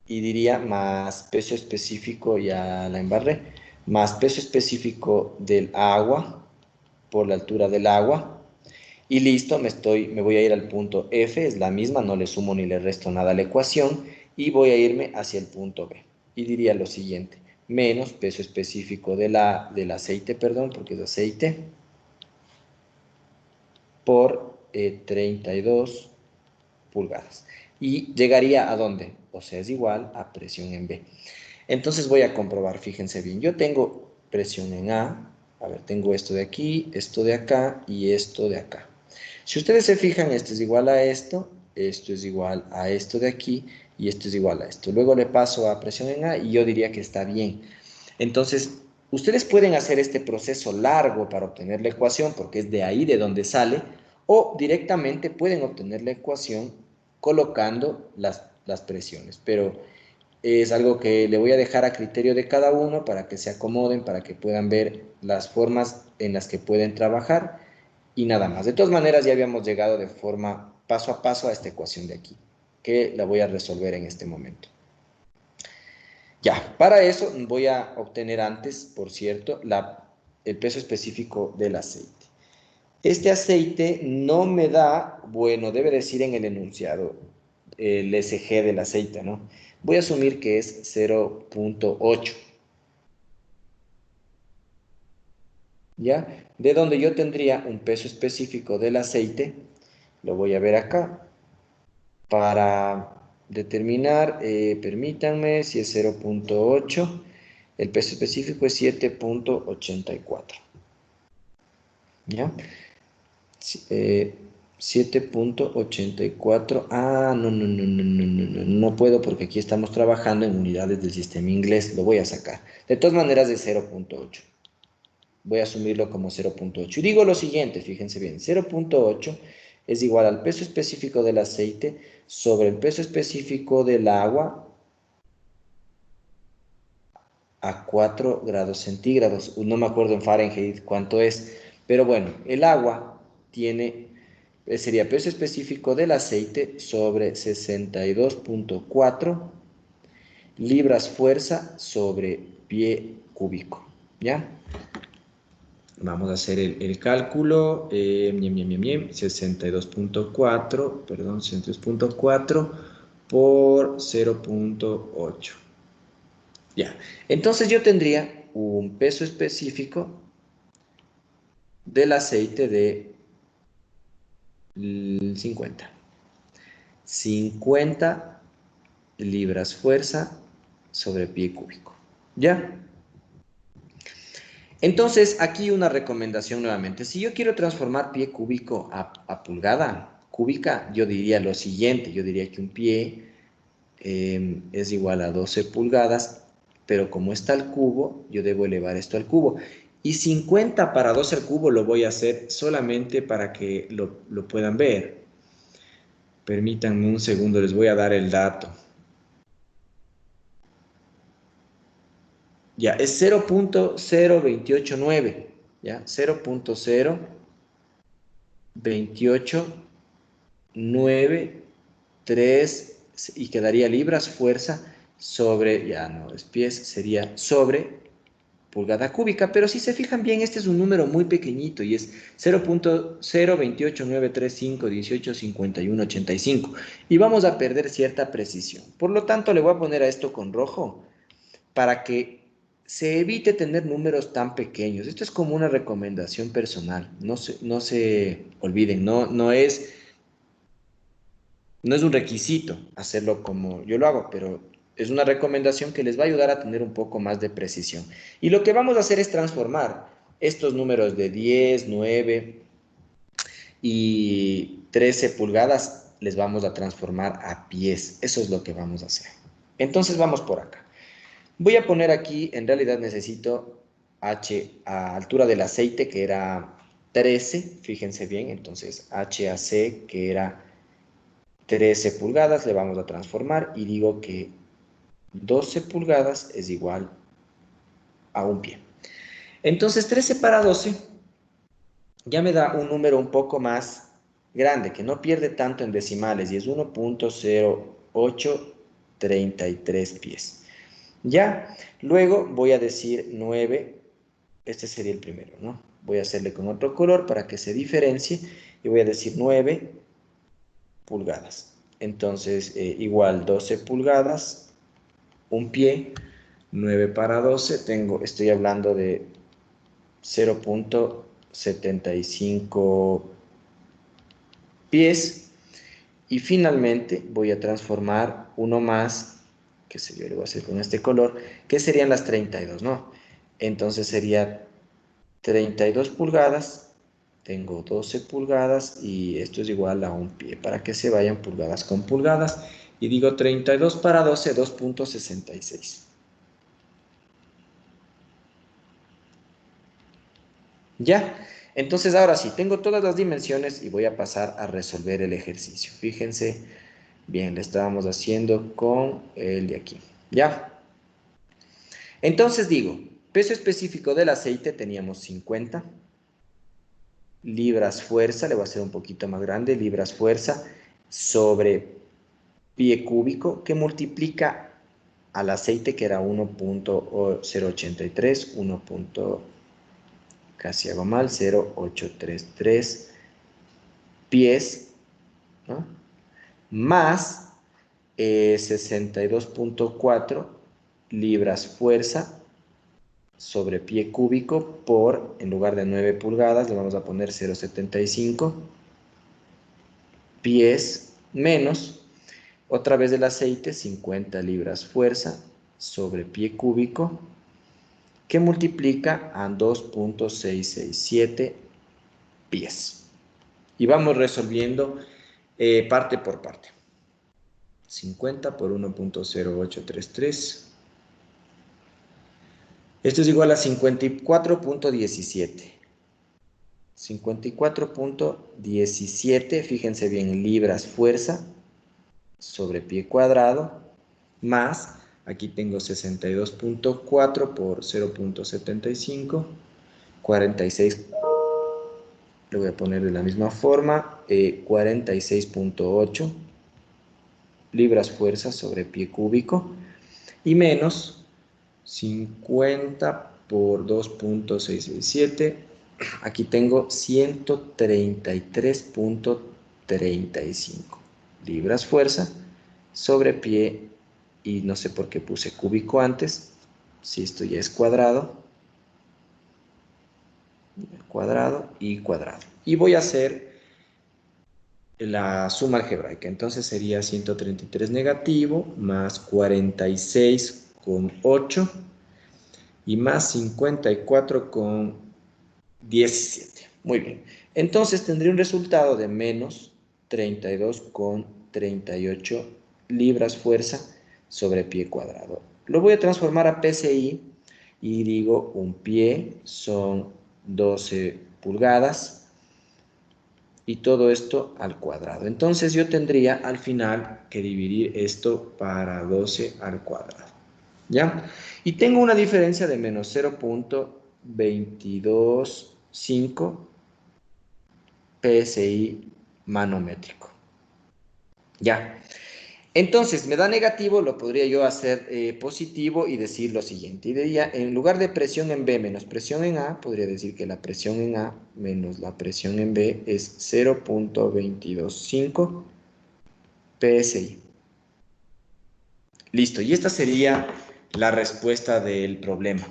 A: y diría más peso específico, ya la embarré, más peso específico del agua por la altura del agua. Y listo, me voy a ir al punto F, es la misma, no le sumo ni le resto nada a la ecuación, y voy a irme hacia el punto B. Y diría lo siguiente, menos peso específico del aceite, perdón, porque es aceite, por 32 pulgadas. ¿Y llegaría a dónde? O sea, es igual a presión en B. Entonces voy a comprobar, fíjense bien. Yo tengo presión en A ver, tengo esto de aquí, esto de acá y esto de acá. Si ustedes se fijan, esto es igual a esto es igual a esto de aquí y esto es igual a esto. Luego le paso a presión en A y yo diría que está bien. Entonces, ustedes pueden hacer este proceso largo para obtener la ecuación, porque es de ahí de donde sale, o directamente pueden obtener la ecuación colocando las presiones. Pero es algo que le voy a dejar a criterio de cada uno para que se acomoden, para que puedan ver las formas en las que pueden trabajar y nada más. De todas maneras, ya habíamos llegado de forma paso a paso a esta ecuación de aquí, que la voy a resolver en este momento. Ya, para eso voy a obtener antes, por cierto, el peso específico del aceite. Este aceite no me da, bueno, debe decir en el enunciado el SG del aceite, ¿no? Voy a asumir que es 0.8, ¿ya? De donde yo tendría un peso específico del aceite, lo voy a ver acá, para determinar, permítanme, si es 0.8, el peso específico es 7.84, ¿ya? 7.84. No puedo porque aquí estamos trabajando en unidades del sistema inglés. Lo voy a sacar. De todas maneras, de 0.8. Voy a asumirlo como 0.8. Y digo lo siguiente, fíjense bien. 0.8 es igual al peso específico del aceite sobre el peso específico del agua a 4 grados centígrados. No me acuerdo en Fahrenheit cuánto es. Pero bueno, el agua tiene sería peso específico del aceite sobre 62.4 libras fuerza sobre pie cúbico, ¿ya? Vamos a hacer el cálculo, 62.4, perdón, 62.4 por 0.8. Ya, entonces yo tendría un peso específico del aceite de 50 libras fuerza sobre pie cúbico. ¿Ya? Entonces, aquí una recomendación nuevamente. Si yo quiero transformar pie cúbico a pulgada cúbica, yo diría lo siguiente. Yo diría que un pie es igual a 12 pulgadas, pero como está al cubo, yo debo elevar esto al cubo. Y 50 para 12 al cubo lo voy a hacer solamente para que lo puedan ver. Permítanme un segundo, les voy a dar el dato. Ya, es 0.0289, ¿ya? 0.0289 y quedaría libras fuerza sobre, ya no, es pies, sería sobre pulgada cúbica, pero si se fijan bien, este es un número muy pequeñito y es 0.028935185185 y vamos a perder cierta precisión. Por lo tanto, le voy a poner a esto con rojo para que se evite tener números tan pequeños. Esto es como una recomendación personal. No se olviden, no es un requisito hacerlo como yo lo hago, pero es una recomendación que les va a ayudar a tener un poco más de precisión. Y lo que vamos a hacer es transformar estos números de 10, 9 y 13 pulgadas, les vamos a transformar a pies. Eso es lo que vamos a hacer. Entonces vamos por acá. Voy a poner aquí, en realidad necesito H a altura del aceite, que era 13, fíjense bien, entonces HAC, que era 13 pulgadas, le vamos a transformar y digo que 12 pulgadas es igual a un pie. Entonces 13 para 12 ya me da un número un poco más grande, que no pierde tanto en decimales, y es 1.0833 pies. Ya, luego voy a decir 9, este sería el primero, ¿no? Voy a hacerle con otro color para que se diferencie y voy a decir 9 pulgadas. Entonces, igual 12 pulgadas, un pie, 9 para 12, estoy hablando de 0.75 pies. Y finalmente voy a transformar uno más, que se yo lo voy a hacer con este color, que serían las 32, ¿no? Entonces sería 32 pulgadas, tengo 12 pulgadas y esto es igual a un pie, para que se vayan pulgadas con pulgadas. Y digo 32 para 12, 2.66. ¿Ya? Entonces ahora sí, tengo todas las dimensiones y voy a pasar a resolver el ejercicio. Fíjense, bien, le estábamos haciendo con el de aquí. ¿Ya? Entonces digo, peso específico del aceite teníamos 50 libras fuerza, le voy a hacer un poquito más grande, libras fuerza sobre pie cúbico que multiplica al aceite que era 1.083, 1. Casi hago mal, 0.833 pies, ¿no? Más 62.4 libras fuerza sobre pie cúbico por, en lugar de 9 pulgadas, le vamos a poner 0.75 pies menos, otra vez del aceite, 50 libras fuerza sobre pie cúbico, que multiplica a 2.667 pies. Y vamos resolviendo parte por parte. 50 por 1.0833. Esto es igual a 54.17. 54.17, fíjense bien, libras fuerza sobre pie cuadrado, más, aquí tengo 62.4 por 0.75, 46, lo voy a poner de la misma forma, 46.8 libras fuerza sobre pie cúbico, y menos 50 por 2.667, aquí tengo 133.35 libras fuerza sobre pie, y no sé por qué puse cúbico antes, si esto ya es cuadrado, cuadrado y cuadrado. Y voy a hacer la suma algebraica, entonces sería 133 negativo más 46,8 y más 54,17. Muy bien. Entonces tendría un resultado de menos 32,38 libras fuerza sobre pie cuadrado. Lo voy a transformar a PSI y digo un pie son 12 pulgadas y todo esto al cuadrado. Entonces yo tendría al final que dividir esto para 12 al cuadrado. ¿Ya? Y tengo una diferencia de menos 0.225 PSI manométrico. ¿Ya? Entonces, me da negativo, lo podría yo hacer positivo y decir lo siguiente. Y diría, en lugar de presión en B menos presión en A, podría decir que la presión en A menos la presión en B es 0.225 PSI. Listo, y esta sería la respuesta del problema.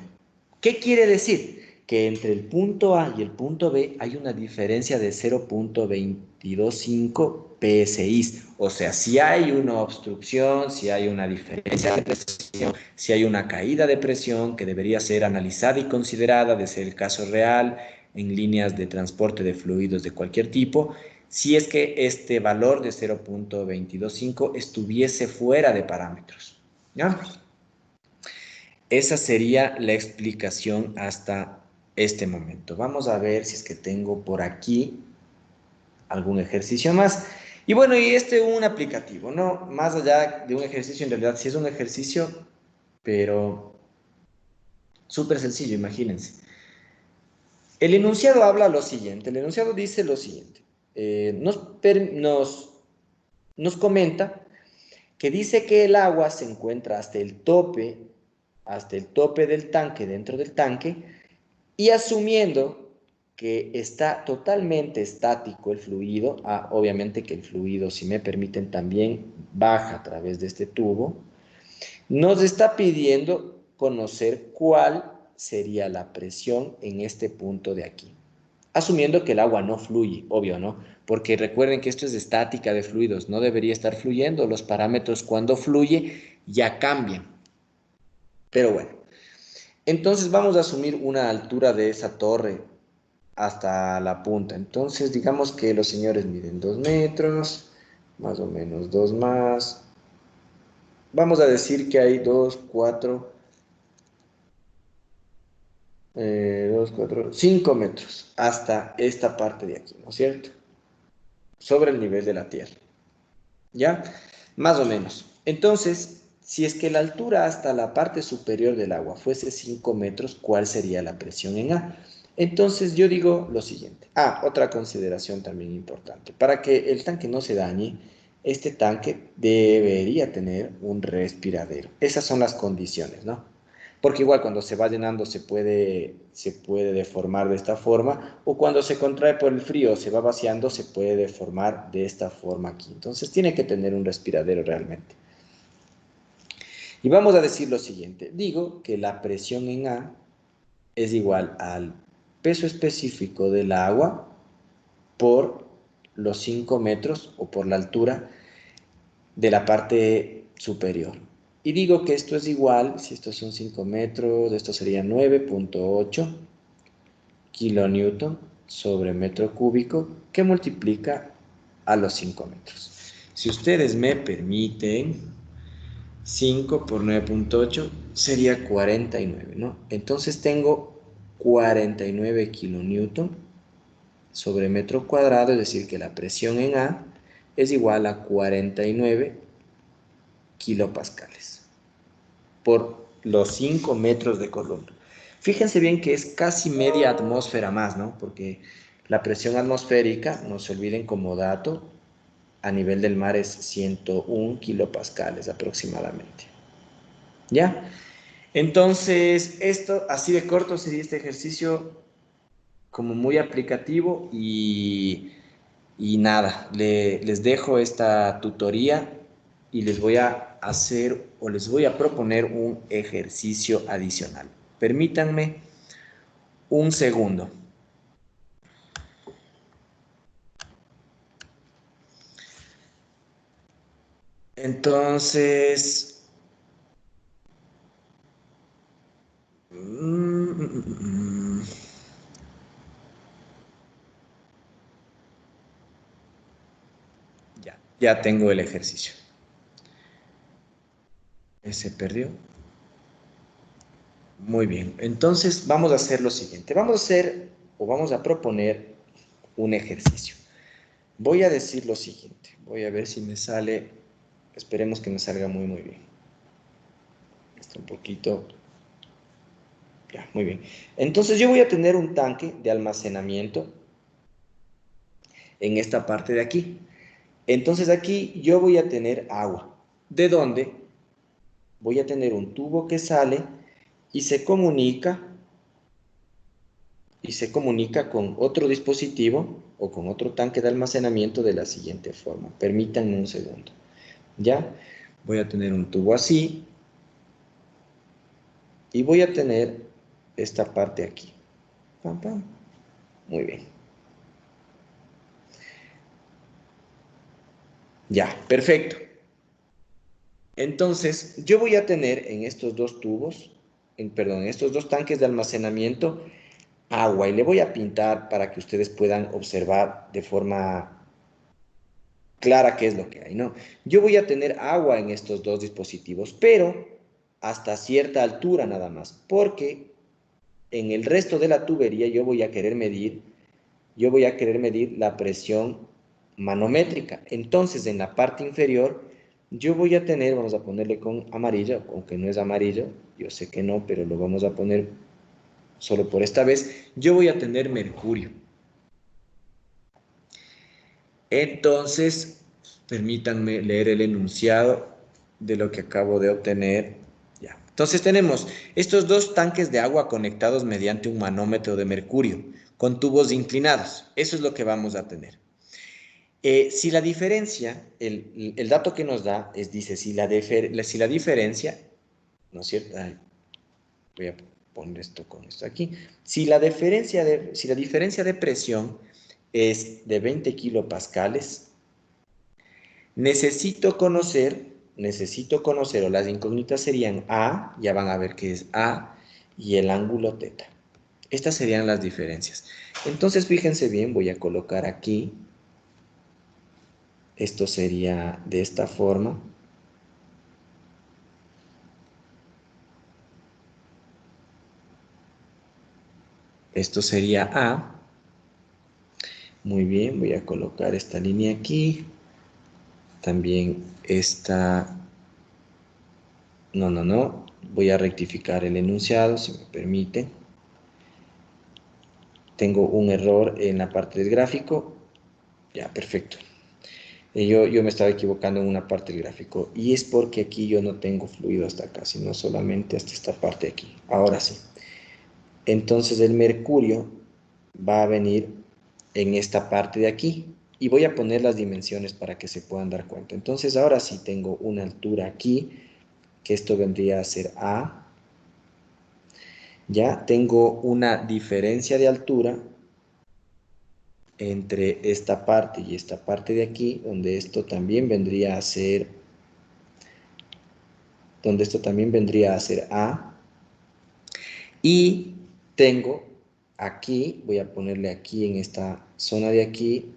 A: ¿Qué quiere decir? Que entre el punto A y el punto B hay una diferencia de 0.225 PSI. O sea, si hay una obstrucción, si hay una diferencia de presión, si hay una caída de presión que debería ser analizada y considerada de ser el caso real en líneas de transporte de fluidos de cualquier tipo, si es que este valor de 0.225 estuviese fuera de parámetros. ¿Ya? Esa sería la explicación hasta este momento. Vamos a ver si es que tengo por aquí algún ejercicio más. Y bueno, y este es un aplicativo, ¿no? Más allá de un ejercicio, en realidad sí es un ejercicio, pero súper sencillo, imagínense. El enunciado habla lo siguiente, el enunciado dice lo siguiente. Nos comenta que dice que el agua se encuentra hasta el tope del tanque, dentro del tanque, y asumiendo que está totalmente estático el fluido, obviamente que el fluido, si me permiten, también baja a través de este tubo, nos está pidiendo conocer cuál sería la presión en este punto de aquí. asumiendo que el agua no fluye, obvio, ¿no? Porque recuerden que esto es de estática de fluidos, no debería estar fluyendo, los parámetros cuando fluye ya cambian. Pero bueno, entonces vamos a asumir una altura de esa torre hasta la punta. Entonces digamos que los señores miden 2 metros, más o menos 2 más. Vamos a decir que hay 2, 4, 2, 4, 5 metros hasta esta parte de aquí, ¿no es cierto? Sobre el nivel de la tierra. ¿Ya? Más o menos. Entonces, si es que la altura hasta la parte superior del agua fuese 5 metros, ¿cuál sería la presión en A? Entonces yo digo lo siguiente. Otra consideración también importante. Para que el tanque no se dañe, este tanque debería tener un respiradero. Esas son las condiciones, ¿no? Porque igual cuando se va llenando se puede deformar de esta forma, o cuando se contrae por el frío, se va vaciando, se puede deformar de esta forma aquí. Entonces tiene que tener un respiradero realmente. Y vamos a decir lo siguiente. Digo que la presión en A es igual al peso específico del agua por los 5 metros o por la altura de la parte superior. Y digo que esto es igual, si estos son 5 metros, esto sería 9.8 kilonewton sobre metro cúbico, que multiplica a los 5 metros. Si ustedes me permiten, 5 por 9.8 sería 49, ¿no? Entonces tengo 49 kilonewton sobre metro cuadrado, es decir, que la presión en A es igual a 49 kilopascales por los 5 metros de columna. Fíjense bien que es casi media atmósfera más, ¿no? Porque la presión atmosférica, no se olviden como dato, a nivel del mar es 101 kilopascales aproximadamente. ¿Ya? Entonces, esto así de corto sería este ejercicio como muy aplicativo y nada, les dejo esta tutoría y les voy a hacer o les voy a proponer un ejercicio adicional. Permítanme un segundo. Entonces, ya tengo el ejercicio. ¿Se perdió? Muy bien, entonces vamos a hacer lo siguiente. Vamos a hacer o vamos a proponer un ejercicio. Voy a decir lo siguiente. Voy a ver si me sale. Esperemos que me salga muy, muy bien. Está un poquito. Ya, muy bien. Entonces yo voy a tener un tanque de almacenamiento en esta parte de aquí. Entonces aquí yo voy a tener agua. ¿De dónde? Voy a tener un tubo que sale y se comunica con otro dispositivo o con otro tanque de almacenamiento de la siguiente forma. Permítanme un segundo. ¿Ya? Voy a tener un tubo así y voy a tener esta parte aquí. Pam, pam. Muy bien. Ya, perfecto. Entonces, yo voy a tener en estos dos tubos, en estos dos tanques de almacenamiento, agua y le voy a pintar para que ustedes puedan observar de forma clara qué es lo que hay, ¿no? Yo voy a tener agua en estos dos dispositivos, pero hasta cierta altura nada más, porque en el resto de la tubería yo voy a querer medir la presión manométrica. Entonces, en la parte inferior, yo voy a tener, vamos a ponerle con amarilla, aunque no es amarillo, yo sé que no, pero lo vamos a poner solo por esta vez, yo voy a tener mercurio. Entonces, permítanme leer el enunciado de lo que acabo de obtener. Ya. Entonces tenemos estos dos tanques de agua conectados mediante un manómetro de mercurio con tubos inclinados. Eso es lo que vamos a tener. Si la diferencia, el dato que nos da dice, si la diferencia, ¿no es cierto? Ay, voy a poner esto con esto aquí. Si la diferencia de presión es de 20 kilopascales, necesito conocer, o las incógnitas serían A, ya van a ver que es A, y el ángulo teta. Estas serían las diferencias. Entonces, fíjense bien, voy a colocar aquí, esto sería de esta forma. Esto sería A. Muy bien, voy a colocar esta línea aquí. También esta... No. Voy a rectificar el enunciado, si me permite. Tengo un error en la parte del gráfico. Ya, perfecto. Yo me estaba equivocando en una parte del gráfico. Y es porque aquí yo no tengo fluido hasta acá, sino solamente hasta esta parte de aquí. Ahora sí. Entonces el mercurio va a venir en esta parte de aquí. Y voy a poner las dimensiones para que se puedan dar cuenta. Entonces ahora sí tengo una altura aquí, que esto vendría a ser A. Ya tengo una diferencia de altura entre esta parte y esta parte de aquí, donde esto también vendría a ser A. Y tengo aquí, voy a ponerle aquí en esta zona de aquí,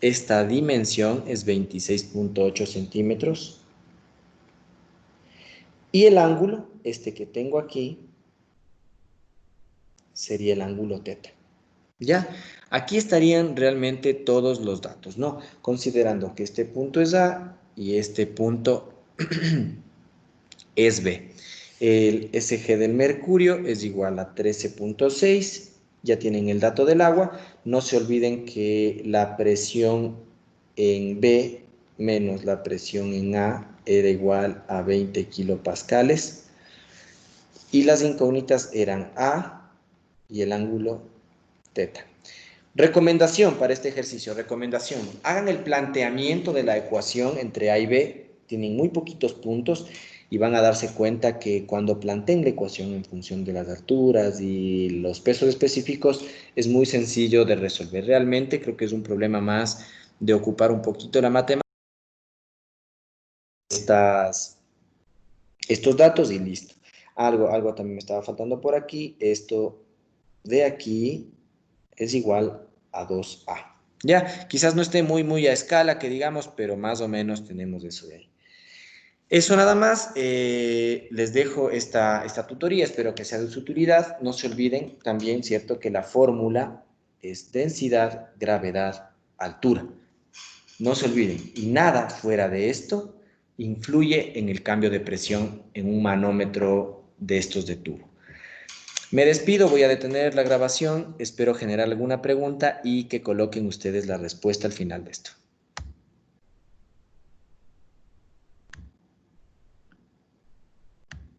A: esta dimensión es 26.8 centímetros. Y el ángulo, este que tengo aquí, sería el ángulo teta. ¿Ya? Aquí estarían realmente todos los datos, ¿no? Considerando que este punto es A y este punto es B. El SG del mercurio es igual a 13.6. Ya tienen el dato del agua. No se olviden que la presión en B menos la presión en A era igual a 20 kilopascales. Y las incógnitas eran A y el ángulo teta. Recomendación para este ejercicio, recomendación. Hagan el planteamiento de la ecuación entre A y B. Tienen muy poquitos puntos y van a darse cuenta que cuando planteen la ecuación en función de las alturas y los pesos específicos, es muy sencillo de resolver. Realmente creo que es un problema más de ocupar un poquito la matemática, estos datos y listo. Algo también me estaba faltando por aquí. Esto de aquí es igual a 2A. Ya, quizás no esté muy a escala, que digamos, pero más o menos tenemos eso de ahí. Eso nada más, les dejo esta tutoría, espero que sea de su utilidad. No se olviden también, ¿cierto?, que la fórmula es densidad, gravedad, altura. No se olviden, y nada fuera de esto influye en el cambio de presión en un manómetro de estos de tubo. Me despido, voy a detener la grabación, espero generar alguna pregunta y que coloquen ustedes la respuesta al final de esto.